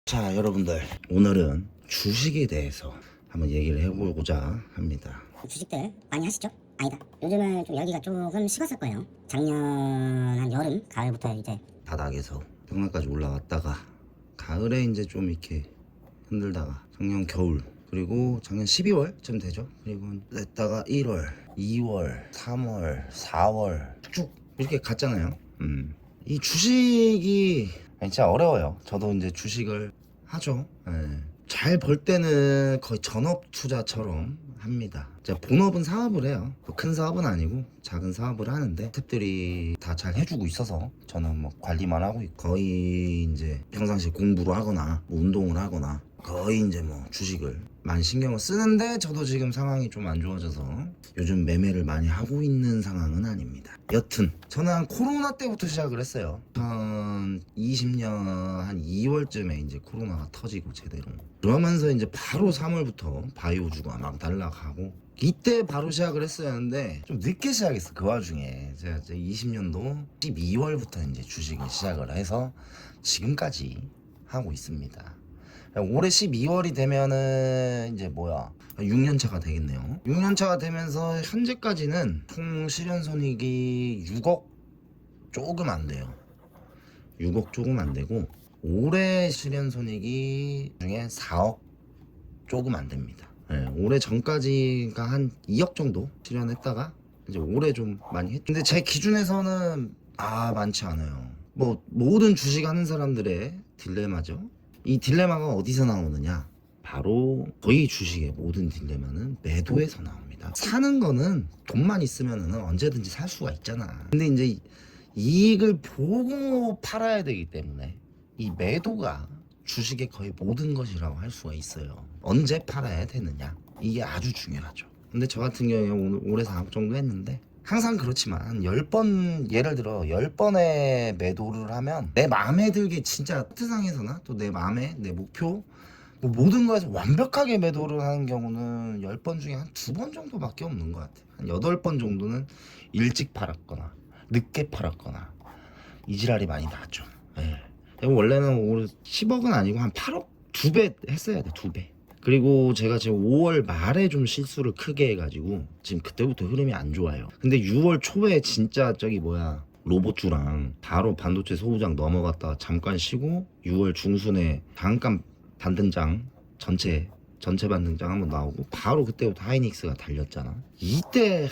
자, 여러분들 오늘은 주식에 대해서 한번 얘기를 해보고자 합니다. 주식들 많이 하시죠? 아니다. 요즘은 좀 열기가 조금 식었을 거예요. 작년 한 여름, 가을부터 이제 바닥에서 평상까지 올라왔다가 가을에 이제 좀 이렇게 흔들다가 작년 겨울 그리고 작년 12월쯤 되죠. 그리고 냈다가 1월, 2월, 3월, 4월 쭉 이렇게 갔잖아요. 이 주식이 진짜 어려워요. 저도 이제 주식을 하죠. 잘 벌 때는 거의 전업 투자처럼 합니다. 제가 본업은 사업을 해요. 큰 사업은 아니고 작은 사업을 하는데 탭들이 다 잘 해주고 있어서 저는 뭐 관리만 하고 있고 거의 이제 평상시에 공부를 하거나 뭐 운동을 하거나 거의 이제 뭐 주식을 많이 신경을 쓰는데 저도 지금 상황이 좀 안 좋아져서 요즘 매매를 많이 하고 있는 상황은 아닙니다. 여튼 저는 한 코로나 때부터 시작을 했어요. 2020년 한 2월쯤에 이제 코로나가 터지고 제대로 그러면서 이제 바로 3월부터 바이오주가 막 날라가고 이때 바로 시작을 했었는데 좀 늦게 시작했어. 그 와중에 제가 20년도 12월부터 이제 주식을 시작을 해서 지금까지 하고 있습니다. 올해 12월이 되면은 이제 6년차가 되겠네요. 6년차가 되면서 현재까지는 총 실현손익이 6억 조금 안 돼요. 6억 조금 안 되고 올해 실현손익이 중에 4억 조금 안 됩니다. 올해 전까지가 한 2억 정도 실현했다가 이제 올해 좀 많이 했죠. 근데 제 기준에서는 많지 않아요. 뭐 모든 주식 하는 사람들의 딜레마죠. 이 딜레마가 어디서 나오느냐? 바로 거의 주식의 모든 딜레마는 매도에서 나옵니다. 사는 거는 돈만 있으면 언제든지 살 수가 있잖아. 근데 이제 이익을 보고 팔아야 되기 때문에 이 매도가 주식의 거의 모든 것이라고 할 수가 있어요. 언제 팔아야 되느냐? 이게 아주 중요하죠. 근데 저 같은 경우에 올해 4억 정도 했는데 항상 그렇지만 10번 예를 들어 10번의 매도를 하면 내 마음에 들게 진짜 세상에서나 또 내 마음에 내 목표 뭐 모든 거에서 완벽하게 매도를 하는 경우는 10번 중에 한 2번 정도밖에 없는 것 같아요. 한 8번 정도는 일찍 팔았거나 늦게 팔았거나 이지랄이 많이 나죠. 원래는 올 10억은 아니고 한 8억 2배 했어야 돼. 2배. 그리고 제가 지금 5월 말에 좀 실수를 크게 해가지고 지금 그때부터 흐름이 안 좋아요. 근데 6월 초에 진짜 로봇주랑 바로 반도체 소부장 넘어갔다가 잠깐 쉬고 6월 중순에 잠깐 반등장 전체 반등장 한번 나오고 바로 그때부터 하이닉스가 달렸잖아. 이때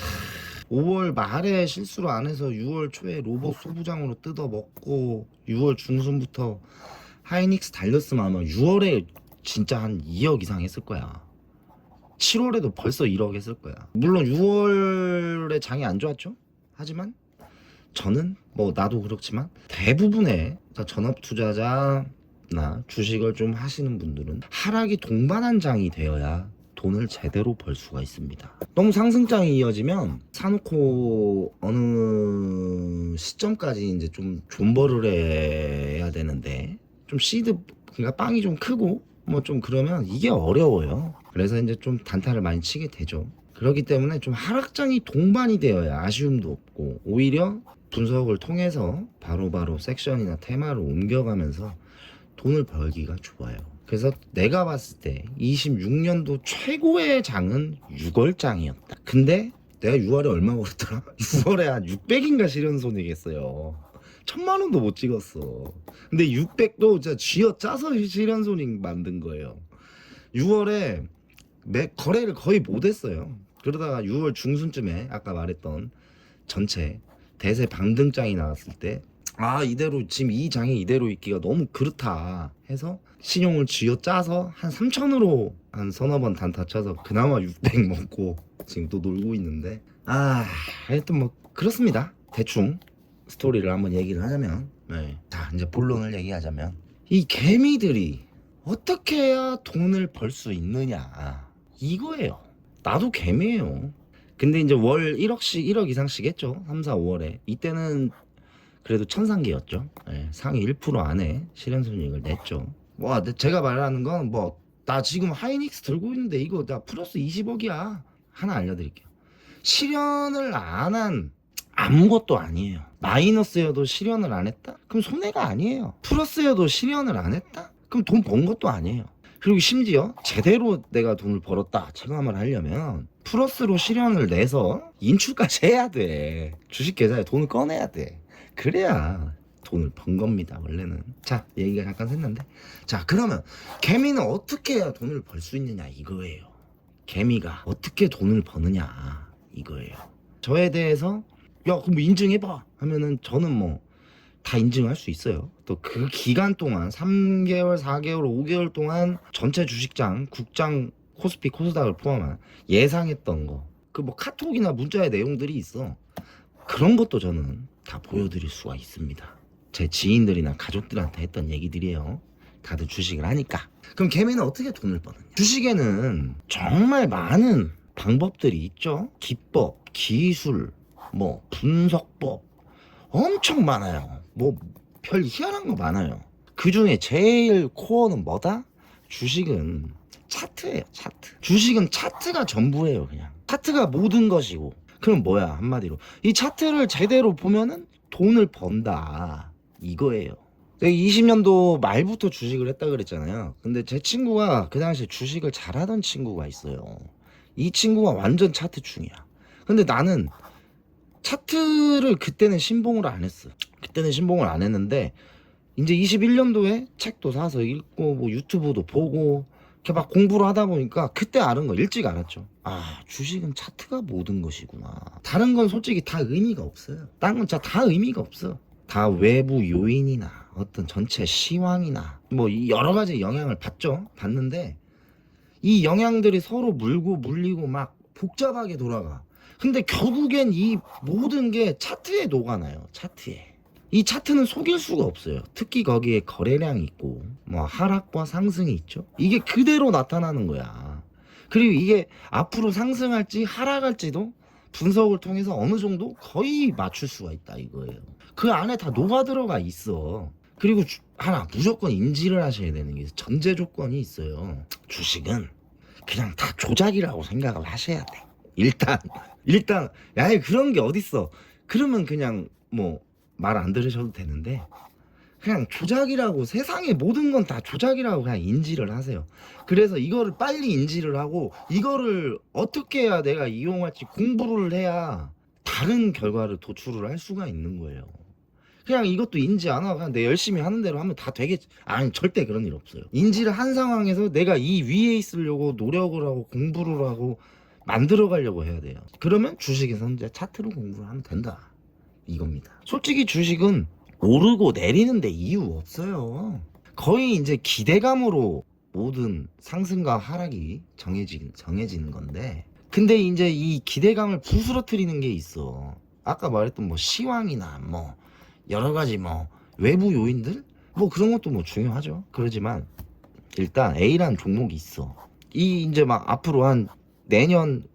5월 말에 실수를 안 해서 6월 초에 로봇 소부장으로 뜯어먹고 6월 중순부터 하이닉스 달렸으면 아마 6월에 진짜 한 2억 이상 했을 거야. 7월에도 벌써 1억 했을 거야. 물론 6월에 장이 안 좋았죠. 하지만 저는 나도 그렇지만 대부분의 전업 투자자나 주식을 좀 하시는 분들은 하락이 동반한 장이 되어야 돈을 제대로 벌 수가 있습니다. 너무 상승장이 이어지면 사놓고 어느 시점까지 이제 좀 존버를 해야 되는데 좀 그러니까 빵이 좀 크고 좀 그러면 이게 어려워요. 그래서 이제 좀 단타를 많이 치게 되죠. 그렇기 때문에 좀 하락장이 동반이 되어야 아쉬움도 없고 오히려 분석을 통해서 바로바로 섹션이나 테마를 옮겨가면서 돈을 벌기가 좋아요. 그래서 내가 봤을 때 26년도 최고의 장은 6월장이었다. 근데 내가 6월에 얼마 벌었더라? 6월에 한 600인가 실현손익했어요. 1000만원도 못 찍었어. 근데 600도 진짜 쥐어짜서 실현손익 만든 거예요. 6월에 거래를 거의 못했어요. 그러다가 6월 중순쯤에 아까 말했던 전체 대세 반등장이 나왔을 때 이대로 지금 이 장이 이대로 있기가 너무 그렇다 해서 신용을 쥐어짜서 한 3천으로 한 서너 번 단타 쳐서 그나마 600 먹고 지금 또 놀고 있는데 하여튼 그렇습니다. 대충 스토리를 한번 얘기를 하자면 자 이제 본론을 얘기하자면 이 개미들이 어떻게 해야 돈을 벌 수 있느냐 이거예요. 나도 개미예요. 근데 이제 월 1억 이상씩 했죠. 3, 4, 5월에 이때는 그래도 천상계였죠. 상위 1% 안에 실현손익을 냈죠. 제가 말하는 건 나 지금 하이닉스 들고 있는데 이거 나 플러스 20억이야 하나 알려드릴게요. 실현을 안 한 아무것도 아니에요. 마이너스여도 실현을 안 했다? 그럼 손해가 아니에요. 플러스여도 실현을 안 했다? 그럼 돈 번 것도 아니에요. 그리고 심지어 제대로 내가 돈을 벌었다 체감을 하려면 플러스로 실현을 내서 인출까지 해야 돼. 주식 계좌에 돈을 꺼내야 돼. 그래야 돈을 번 겁니다 원래는. 자, 얘기가 잠깐 샜는데, 자 그러면 개미는 어떻게 해야 돈을 벌 수 있느냐 이거예요. 개미가 어떻게 돈을 버느냐 이거예요. 저에 대해서 야 그럼 인증해봐 하면은 저는 뭐 다 인증할 수 있어요. 또 그 기간 동안 3개월 4개월 5개월 동안 전체 주식장 국장 코스피 코스닥을 포함한 예상했던 거, 그 뭐 카톡이나 문자의 내용들이 있어. 그런 것도 저는 다 보여드릴 수가 있습니다. 제 지인들이나 가족들한테 했던 얘기들이에요. 다들 주식을 하니까. 그럼 개미는 어떻게 돈을 버느냐? 주식에는 정말 많은 방법들이 있죠. 기법, 기술, 뭐 분석법 엄청 많아요. 뭐 별 희한한 거 많아요. 그 중에 제일 코어는 뭐다? 주식은 차트예요. 차트. 주식은 차트가 전부예요. 그냥 차트가 모든 것이고. 그럼 뭐야 한마디로 이 차트를 제대로 보면은 돈을 번다 이거예요. 내가 20년도 말부터 주식을 했다 그랬잖아요. 근데 제 친구가 그 당시에 주식을 잘하던 친구가 있어요. 이 친구가 완전 차트충이야. 근데 나는 차트를 그때는 신봉을 안 했어. 그때는 신봉을 안 했는데 이제 21년도에 책도 사서 읽고 뭐 유튜브도 보고 이렇게 막 공부를 하다 보니까 그때 아는 거 일찍 알았죠. 아, 주식은 차트가 모든 것이구나. 다른 건 솔직히 다 의미가 없어요. 다른 건 진짜 다 의미가 없어. 다 외부 요인이나 어떤 전체 시황이나 뭐 여러 가지 영향을 받는데 이 영향들이 서로 물고 물리고 막 복잡하게 돌아가. 근데 결국엔 이 모든 게 차트에 녹아나요. 차트에. 이 차트는 속일 수가 없어요. 특히 거기에 거래량이 있고 뭐 하락과 상승이 있죠. 이게 그대로 나타나는 거야. 그리고 이게 앞으로 상승할지 하락할지도 분석을 통해서 어느 정도 거의 맞출 수가 있다 이거예요. 그 안에 다 녹아 들어가 있어. 그리고 하나 무조건 인지를 하셔야 되는 게 전제 조건이 있어요. 주식은 그냥 다 조작이라고 생각을 하셔야 돼. 일단 야 그런 게 어딨어. 그러면 그냥 뭐 말 안 들으셔도 되는데 그냥 조작이라고, 세상의 모든 건 다 조작이라고 그냥 인지를 하세요. 그래서 이거를 빨리 인지를 하고 이거를 어떻게 해야 내가 이용할지 공부를 해야 다른 결과를 도출을 할 수가 있는 거예요. 그냥 이것도 인지 안 하고 그냥 내 열심히 하는 대로 하면 다 되겠지. 아니 절대 그런 일 없어요. 인지를 한 상황에서 내가 이 위에 있으려고 노력을 하고 공부를 하고 만들어 가려고 해야 돼요. 그러면 주식에서는 이제 차트로 공부를 하면 된다 이겁니다. 솔직히 주식은 오르고 내리는데 이유 없어요. 거의 이제 기대감으로 모든 상승과 하락이 정해지는 건데, 근데 이제 이 기대감을 부스러뜨리는 게 있어. 아까 말했던 뭐 시황이나 뭐 여러 가지 뭐 외부 요인들 뭐 그런 것도 뭐 중요하죠. 그러지만 일단 A라는 종목이 있어. 이 이제 막 앞으로 한 내년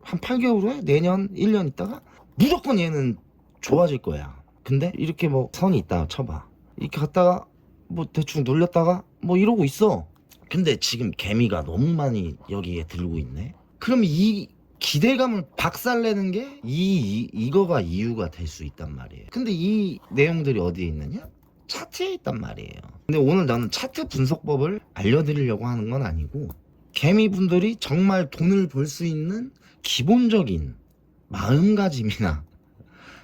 한 8개월 후에 내년 1년 있다가 무조건 얘는 좋아질 거야. 근데 이렇게 뭐 선이 있다 쳐봐. 이렇게 갔다가 뭐 대충 눌렸다가 뭐 이러고 있어. 근데 지금 개미가 너무 많이 여기에 들고 있네. 그럼 이 기대감을 박살내는 게 이거가 이유가 될 수 있단 말이에요. 근데 이 내용들이 어디에 있느냐? 차트에 있단 말이에요. 근데 오늘 나는 차트 분석법을 알려드리려고 하는 건 아니고 개미분들이 정말 돈을 벌 수 있는 기본적인 마음가짐이나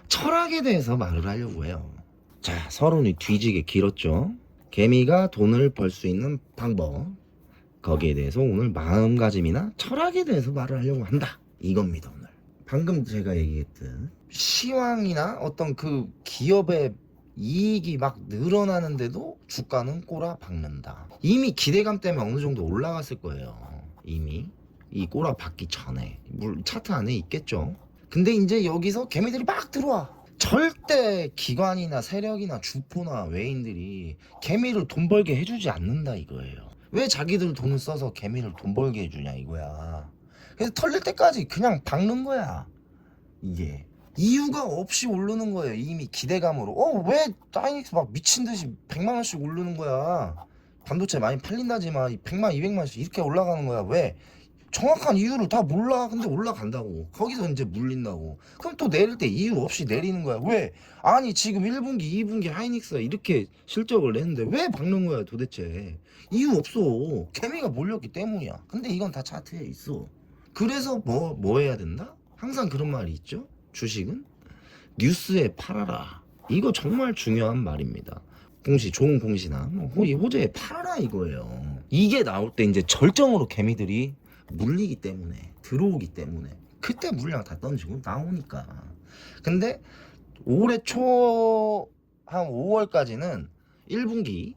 철학에 대해서 말을 하려고 해요. 자, 서론이 뒤지게 길었죠. 개미가 돈을 벌 수 있는 방법, 거기에 대해서 오늘 마음가짐이나 철학에 대해서 말을 하려고 한다 이겁니다. 오늘 방금 제가 얘기했던 시황이나 어떤 그 기업의 이익이 막 늘어나는데도 주가는 꼬라 박는다. 이미 기대감 때문에 어느 정도 올라갔을 거예요. 이미 이 꼬라 박기 전에 차트 안에 있겠죠. 근데 이제 여기서 개미들이 막 들어와. 절대 기관이나 세력이나 주포나 외인들이 개미를 돈 벌게 해주지 않는다 이거예요. 왜 자기들 돈을 써서 개미를 돈 벌게 해주냐 이거야. 그래서 털릴 때까지 그냥 박는 거야. 이게 이유가 없이 오르는 거예요. 이미 기대감으로. 왜 다이닉스 막 미친듯이 100만원씩 오르는 거야. 반도체 많이 팔린다지만 100만 200만원씩 이렇게 올라가는 거야. 왜? 정확한 이유를 다 몰라. 근데 올라간다고. 거기서 이제 물린다고. 그럼 또 내릴 때 이유 없이 내리는 거야. 왜? 아니 지금 1분기 2분기 하이닉스가 이렇게 실적을 냈는데 왜 박는 거야 도대체. 이유 없어. 개미가 몰렸기 때문이야. 근데 이건 다 차트에 있어. 그래서 뭐 해야 된다? 항상 그런 말이 있죠. 주식은 뉴스에 팔아라. 이거 정말 중요한 말입니다. 공시, 좋은 공시나 이 호재에 팔아라 이거예요. 이게 나올 때 이제 절정으로 개미들이 물리기 때문에, 들어오기 때문에 그때 물량 다 던지고 나오니까. 근데 올해 초 한 5월까지는 1분기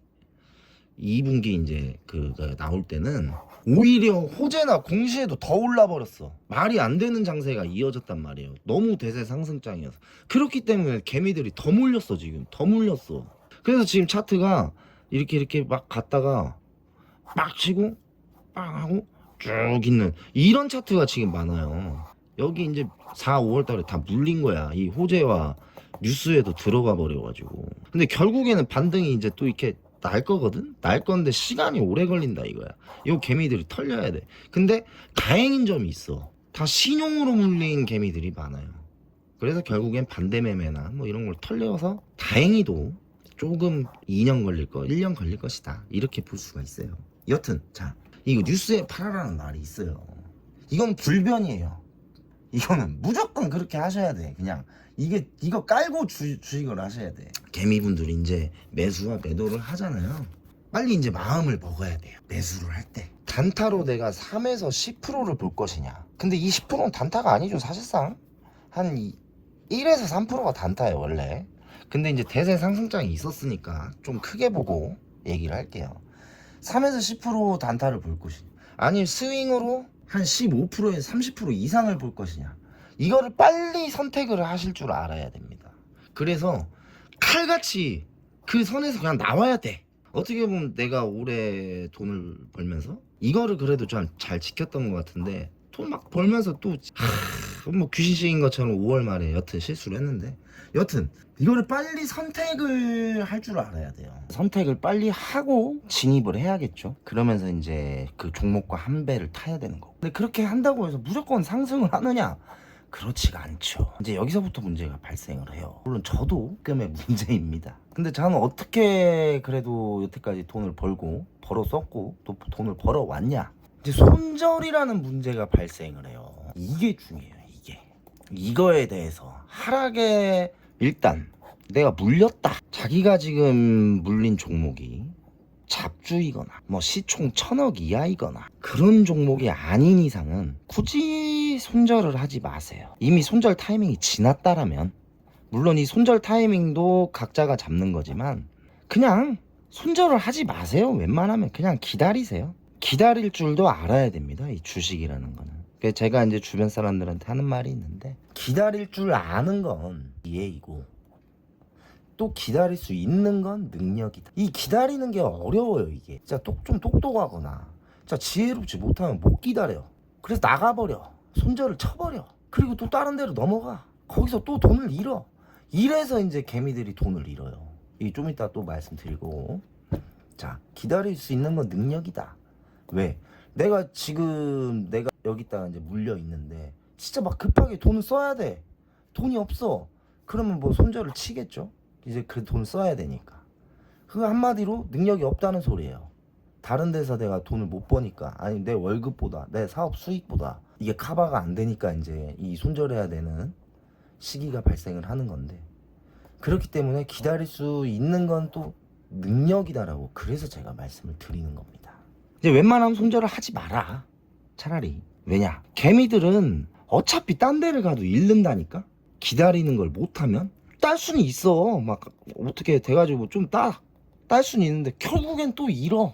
2분기 이제 그가 나올 때는 오히려 호재나 공시에도 더 올라버렸어. 말이 안 되는 장세가 이어졌단 말이에요. 너무 대세 상승장이어서. 그렇기 때문에 개미들이 더 물렸어. 지금 더 물렸어. 그래서 지금 차트가 이렇게 막 갔다가 막 치고 빵 하고 쭉 있는 이런 차트가 지금 많아요. 여기 이제 4, 5월 달에 다 물린 거야. 이 호재와 뉴스에도 들어가 버려가지고. 근데 결국에는 반등이 이제 또 이렇게 날 거거든? 날 건데 시간이 오래 걸린다 이거야. 이 개미들이 털려야 돼. 근데 다행인 점이 있어. 다 신용으로 물린 개미들이 많아요. 그래서 결국엔 반대 매매나 뭐 이런 걸 털려서 다행히도 조금 2년 걸릴 거, 1년 걸릴 것이다. 이렇게 볼 수가 있어요. 여튼 자, 이거 뉴스에 팔아라는 말이 있어요. 이건 불변이에요. 이거는 무조건 그렇게 하셔야 돼. 그냥 이거 깔고 주식을 하셔야 돼. 개미분들이 이제 매수와 매도를 하잖아요. 빨리 이제 마음을 먹어야 돼요. 매수를 할 때 단타로 내가 3에서 10%를 볼 것이냐. 근데 이 10%는 단타가 아니죠. 사실상 한 1에서 3%가 단타예요 원래. 근데 이제 대세 상승장이 있었으니까 좀 크게 보고 얘기를 할게요. 3에서 10% 단타를 볼 것이냐, 아니면 스윙으로 한 15%에서 30% 이상을 볼 것이냐. 이거를 빨리 선택을 하실 줄 알아야 됩니다. 그래서 칼같이 그 선에서 그냥 나와야 돼. 어떻게 보면 내가 올해 돈을 벌면서 이거를 그래도 좀 잘 지켰던 것 같은데, 돈 막 벌면서 또 뭐 귀신식인 것처럼 5월 말에 여튼 실수를 했는데, 여튼 이거를 빨리 선택을 할 줄 알아야 돼요. 선택을 빨리 하고 진입을 해야겠죠. 그러면서 이제 그 종목과 한 배를 타야 되는 거고. 근데 그렇게 한다고 해서 무조건 상승을 하느냐? 그렇지가 않죠. 이제 여기서부터 문제가 발생을 해요. 물론 저도 꽤의 문제입니다. 근데 저는 어떻게 그래도 여태까지 돈을 벌어 썼고 또 돈을 벌어 왔냐? 이제 손절이라는 문제가 발생을 해요. 이게 중요해요. 이거에 대해서 하락에 일단 내가 물렸다. 자기가 지금 물린 종목이 잡주이거나 뭐 시총 1000억 이하이거나 그런 종목이 아닌 이상은 굳이 손절을 하지 마세요. 이미 손절 타이밍이 지났다라면, 물론 이 손절 타이밍도 각자가 잡는 거지만 그냥 손절을 하지 마세요. 웬만하면 그냥 기다리세요. 기다릴 줄도 알아야 됩니다. 이 주식이라는 거는. 제가 이제 주변 사람들한테 하는 말이 있는데, 기다릴 줄 아는 건 이해이고 또 기다릴 수 있는 건 능력이다. 이 기다리는 게 어려워요. 이게 진짜 좀 똑똑하거나 진짜 지혜롭지 못하면 못 기다려. 그래서 나가버려. 손절을 쳐버려. 그리고 또 다른 데로 넘어가. 거기서 또 돈을 잃어. 이래서 이제 개미들이 돈을 잃어요. 이 좀 이따 또 말씀드리고. 자, 기다릴 수 있는 건 능력이다. 왜? 내가 여기다가 이제 물려 있는데 진짜 막 급하게 돈을 써야 돼. 돈이 없어. 그러면 뭐 손절을 치겠죠. 이제 그 돈 써야 되니까. 그 한마디로 능력이 없다는 소리예요. 다른 데서 내가 돈을 못 버니까, 아니 내 월급보다 내 사업 수익보다 이게 커버가 안 되니까 이제 이 손절해야 되는 시기가 발생을 하는 건데, 그렇기 때문에 기다릴 수 있는 건 또 능력이다라고, 그래서 제가 말씀을 드리는 겁니다. 이제 웬만하면 손절을 하지 마라. 차라리. 왜냐? 개미들은 어차피 딴 데를 가도 잃는다니까. 기다리는 걸 못하면 딸 수는 있어. 막 어떻게 돼가지고 좀 딸 수는 있는데 결국엔 또 잃어.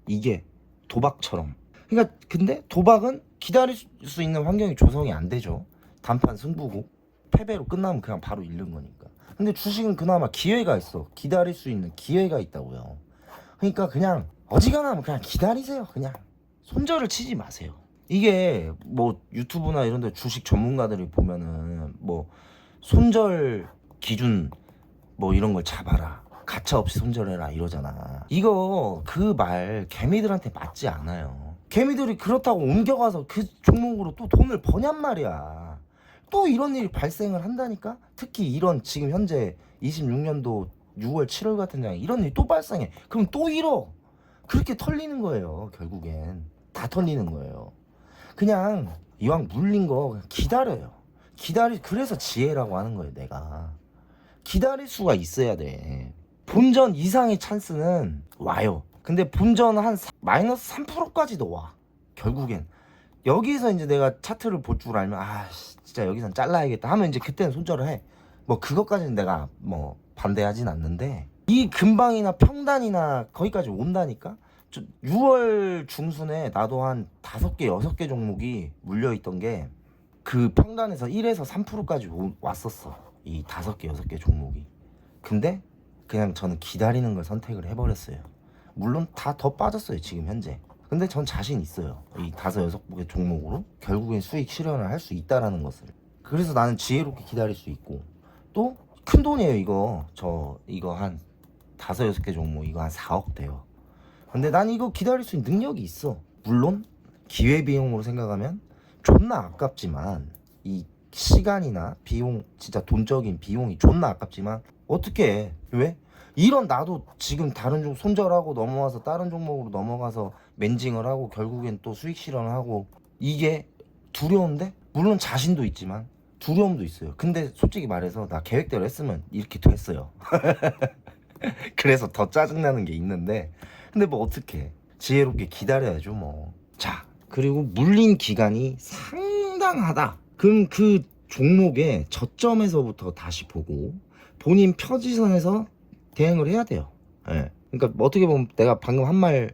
이게 도박처럼. 그러니까 근데 도박은 기다릴 수 있는 환경이 조성이 안 되죠. 단판 승부고 패배로 끝나면 그냥 바로 잃는 거니까. 근데 주식은 그나마 기회가 있어. 기다릴 수 있는 기회가 있다고요. 그러니까 그냥 어지간하면 그냥 기다리세요. 그냥 손절을 치지 마세요. 이게 뭐 유튜브나 이런 데 주식 전문가들이 보면은 뭐 손절 기준 뭐 이런 걸 잡아라, 가차 없이 손절해라 이러잖아. 이거 그 말 개미들한테 맞지 않아요. 개미들이 그렇다고 옮겨가서 그 종목으로 또 돈을 버냔 말이야. 또 이런 일이 발생을 한다니까. 특히 이런 지금 현재 26년도 6월 7월 같은 장에 이런 일이 또 발생해. 그럼 또 잃어. 그렇게 털리는 거예요. 결국엔 다 털리는 거예요. 그냥 이왕 물린 거 그냥 기다려요. 그래서 지혜라고 하는 거예요. 내가 기다릴 수가 있어야 돼. 본전 이상의 찬스는 와요. 근데 본전 한 마이너스 3%까지도 와. 결국엔 여기서 이제 내가 차트를 볼 줄 알면 진짜 여기선 잘라야겠다 하면 이제 그때는 손절을 해. 뭐 그것까지는 내가 뭐 반대하진 않는데, 이 근방이나 평단이나 거기까지 온다니까. 6월 중순에 나도 한 5개 6개 종목이 물려있던 게 그 평단에서 1에서 3%까지 왔었어. 이 5개 6개 종목이. 근데 그냥 저는 기다리는 걸 선택을 해버렸어요. 물론 다 더 빠졌어요 지금 현재. 근데 전 자신 있어요. 이 5, 6개 종목으로 결국엔 수익 실현을 할 수 있다라는 것을. 그래서 나는 지혜롭게 기다릴 수 있고, 또 큰 돈이에요 이거. 이거 한 5, 6개 종목 이거 한 4억 돼요. 근데 난 이거 기다릴 수 있는 능력이 있어. 물론 기회비용으로 생각하면 존나 아깝지만, 이 시간이나 비용, 진짜 돈적인 비용이 존나 아깝지만 어떻게 해? 왜? 이런 나도 지금 다른 종 손절하고 넘어와서 다른 종목으로 넘어가서 맨징을 하고 결국엔 또 수익 실현을 하고, 이게 두려운데? 물론 자신도 있지만 두려움도 있어요. 근데 솔직히 말해서 나 계획대로 했으면 이렇게 됐어요. 그래서 더 짜증나는 게 있는데, 근데 뭐 어떡해. 지혜롭게 기다려야죠 뭐. 자, 그리고 물린 기간이 상당하다. 그럼 그 종목의 저점에서부터 다시 보고 본인 표지선에서 대응을 해야 돼요. 예. 그러니까 뭐 어떻게 보면 내가 방금 한 말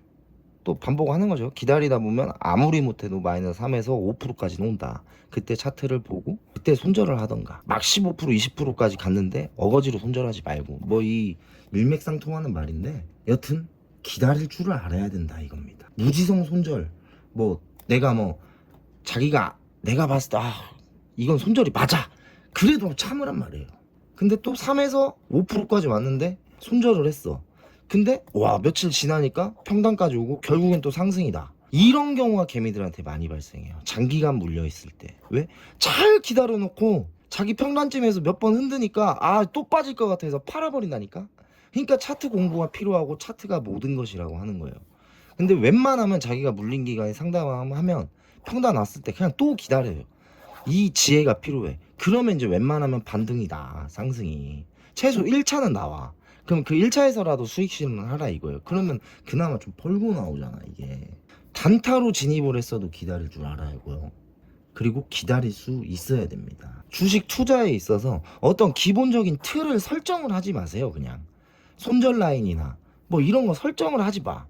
또 반복하는 거죠. 기다리다 보면 아무리 못해도 마이너스 3에서 5%까지 온다. 그때 차트를 보고 그때 손절을 하던가. 막 15% 20%까지 갔는데 어거지로 손절하지 말고. 뭐 이 일맥상통하는 말인데, 여튼 기다릴 줄을 알아야 된다 이겁니다. 무지성 손절, 뭐 내가 내가 봤을 때 이건 손절이 맞아, 그래도 참으란 말이에요. 근데 또 3에서 5%까지 왔는데 손절을 했어. 근데 며칠 지나니까 평단까지 오고 결국엔 또 상승이다. 이런 경우가 개미들한테 많이 발생해요. 장기간 물려있을 때. 왜? 잘 기다려놓고 자기 평단쯤에서 몇 번 흔드니까 또 빠질 것 같아서 팔아버린다니까. 그러니까 차트 공부가 필요하고 차트가 모든 것이라고 하는 거예요. 근데 웬만하면 자기가 물린 기간이 상당하면 평단 왔을 때 그냥 또 기다려요. 이 지혜가 필요해. 그러면 이제 웬만하면 반등이다, 상승이. 최소 1차는 나와. 그럼 그 1차에서라도 수익 실현을 하라 이거예요. 그러면 그나마 좀 벌고 나오잖아 이게. 단타로 진입을 했어도 기다릴 줄 알아야고요. 그리고 기다릴 수 있어야 됩니다. 주식 투자에 있어서 어떤 기본적인 틀을 설정을 하지 마세요. 그냥 손절 라인이나 뭐 이런 거 설정을 하지 마.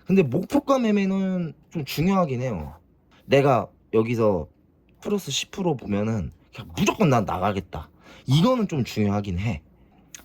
근데 목표가 매매는 좀 중요하긴 해요. 내가 여기서 플러스 10% 보면은 그냥 무조건 난 나가겠다, 이거는 좀 중요하긴 해.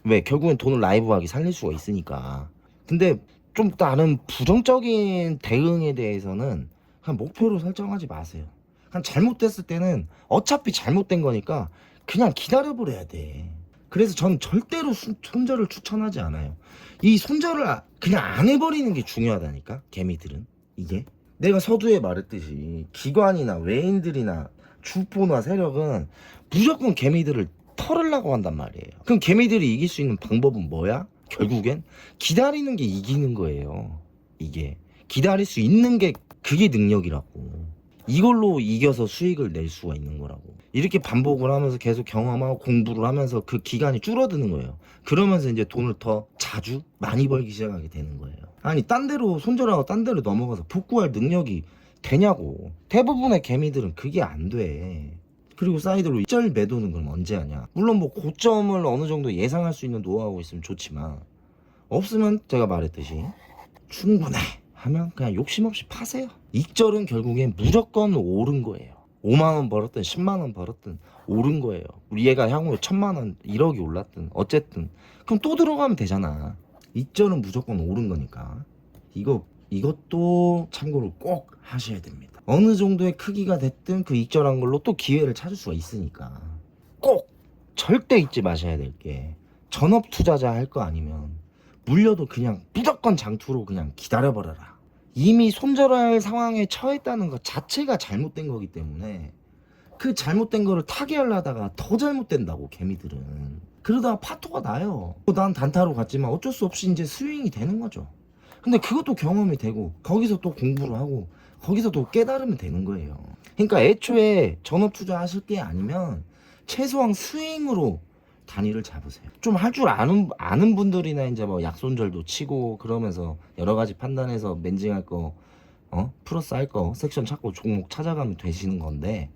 왜? 결국엔 돈을 라이브하게 살릴 수가 있으니까. 근데 좀 다른 부정적인 대응에 대해서는 그냥 목표로 설정하지 마세요. 그냥 잘못됐을 때는 어차피 잘못된 거니까 그냥 기다려버려야 돼. 그래서 전 절대로 손절을 추천하지 않아요. 이 손절을 그냥 안 해버리는 게 중요하다니까 개미들은. 이게 내가 서두에 말했듯이 기관이나 외인들이나 주포나 세력은 무조건 개미들을 털으려고 한단 말이에요. 그럼 개미들이 이길 수 있는 방법은 뭐야? 결국엔 기다리는 게 이기는 거예요. 이게 기다릴 수 있는 게 그게 능력이라고. 이걸로 이겨서 수익을 낼 수가 있는 거라고. 이렇게 반복을 하면서 계속 경험하고 공부를 하면서 그 기간이 줄어드는 거예요. 그러면서 이제 돈을 더 자주 많이 벌기 시작하게 되는 거예요. 아니 딴 데로 손절하고 딴 데로 넘어가서 복구할 능력이 되냐고. 대부분의 개미들은 그게 안 돼. 그리고 사이드로 일절 매도는 그럼 언제 하냐? 물론 뭐 고점을 어느 정도 예상할 수 있는 노하우가 있으면 좋지만, 없으면 제가 말했듯이 충분해 하면 그냥 욕심 없이 파세요. 익절은 결국엔 무조건 오른 거예요. 5만원 벌었든 10만원 벌었든 오른 거예요. 우리 얘가 향후에 1000만원 1억이 올랐든 어쨌든 그럼 또 들어가면 되잖아. 익절은 무조건 오른 거니까. 이것도 참고로 꼭 하셔야 됩니다. 어느 정도의 크기가 됐든 그 익절한 걸로 또 기회를 찾을 수가 있으니까. 꼭 절대 잊지 마셔야 될 게, 전업 투자자 할 거 아니면 물려도 그냥 무조건 장투로 그냥 기다려버려라. 이미 손절할 상황에 처했다는 것 자체가 잘못된 거기 때문에 그 잘못된 거를 타개하려다가 더 잘못된다고, 개미들은. 그러다가 파토가 나요. 난 단타로 갔지만 어쩔 수 없이 이제 스윙이 되는 거죠. 근데 그것도 경험이 되고 거기서 또 공부를 하고 거기서 또 깨달으면 되는 거예요. 그러니까 애초에 전업 투자하실 게 아니면 최소한 스윙으로 단위를 잡으세요. 좀 할 줄 아는 분들이나 이제 뭐 약손절도 치고 그러면서 여러 가지 판단해서 멘징할 거, 플러스 할 거 섹션 찾고 종목 찾아가면 되시는 건데,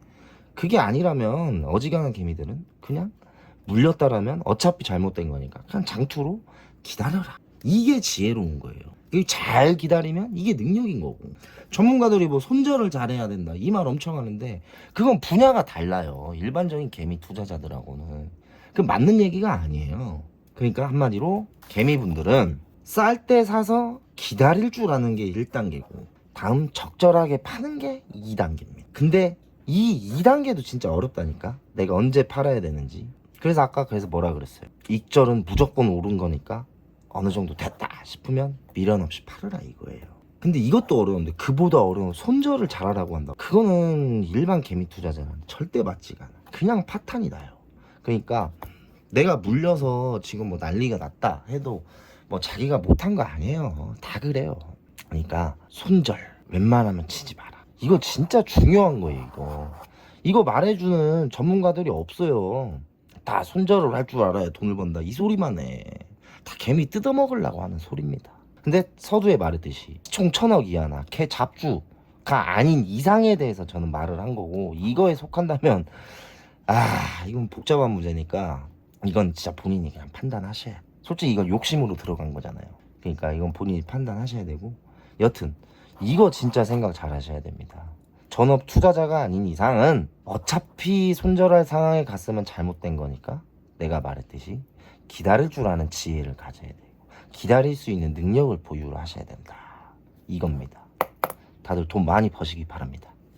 그게 아니라면 어지간한 개미들은 그냥 물렸다라면 어차피 잘못된 거니까 그냥 장투로 기다려라. 이게 지혜로운 거예요. 이게 잘 기다리면 이게 능력인 거고. 전문가들이 뭐 손절을 잘해야 된다 이 말 엄청 하는데 그건 분야가 달라요. 일반적인 개미 투자자들하고는 그 맞는 얘기가 아니에요. 그러니까 한마디로 개미분들은 쌀 때 사서 기다릴 줄 아는 게 1단계고 다음 적절하게 파는 게 2단계입니다. 근데 이 2단계도 진짜 어렵다니까. 내가 언제 팔아야 되는지. 그래서 아까 뭐라 그랬어요. 익절은 무조건 옳은 거니까 어느 정도 됐다 싶으면 미련 없이 팔으라 이거예요. 근데 이것도 어려운데 그보다 어려운 손절을 잘하라고 한다. 그거는 일반 개미 투자자는 절대 맞지가 않아. 그냥 파탄이 나요. 그러니까 내가 물려서 지금 뭐 난리가 났다 해도 뭐 자기가 못한 거 아니에요. 다 그래요. 그러니까 손절 웬만하면 치지 마라. 이거 진짜 중요한 거예요. 이거 말해주는 전문가들이 없어요. 다 손절을 할 줄 알아야 돈을 번다 이 소리만 해. 다 개미 뜯어먹으려고 하는 소리입니다. 근데 서두에 말했듯이 총 1000억 이하나 개 잡주가 아닌 이상에 대해서 저는 말을 한 거고, 이거에 속한다면 이건 복잡한 문제니까 이건 진짜 본인이 그냥 판단하셔야. 솔직히 이건 욕심으로 들어간 거잖아요. 그러니까 이건 본인이 판단하셔야 되고, 여튼 이거 진짜 생각 잘 하셔야 됩니다. 전업 투자자가 아닌 이상은 어차피 손절할 상황에 갔으면 잘못된 거니까 내가 말했듯이 기다릴 줄 아는 지혜를 가져야 되고 기다릴 수 있는 능력을 보유를 하셔야 된다. 이겁니다. 다들 돈 많이 버시기 바랍니다.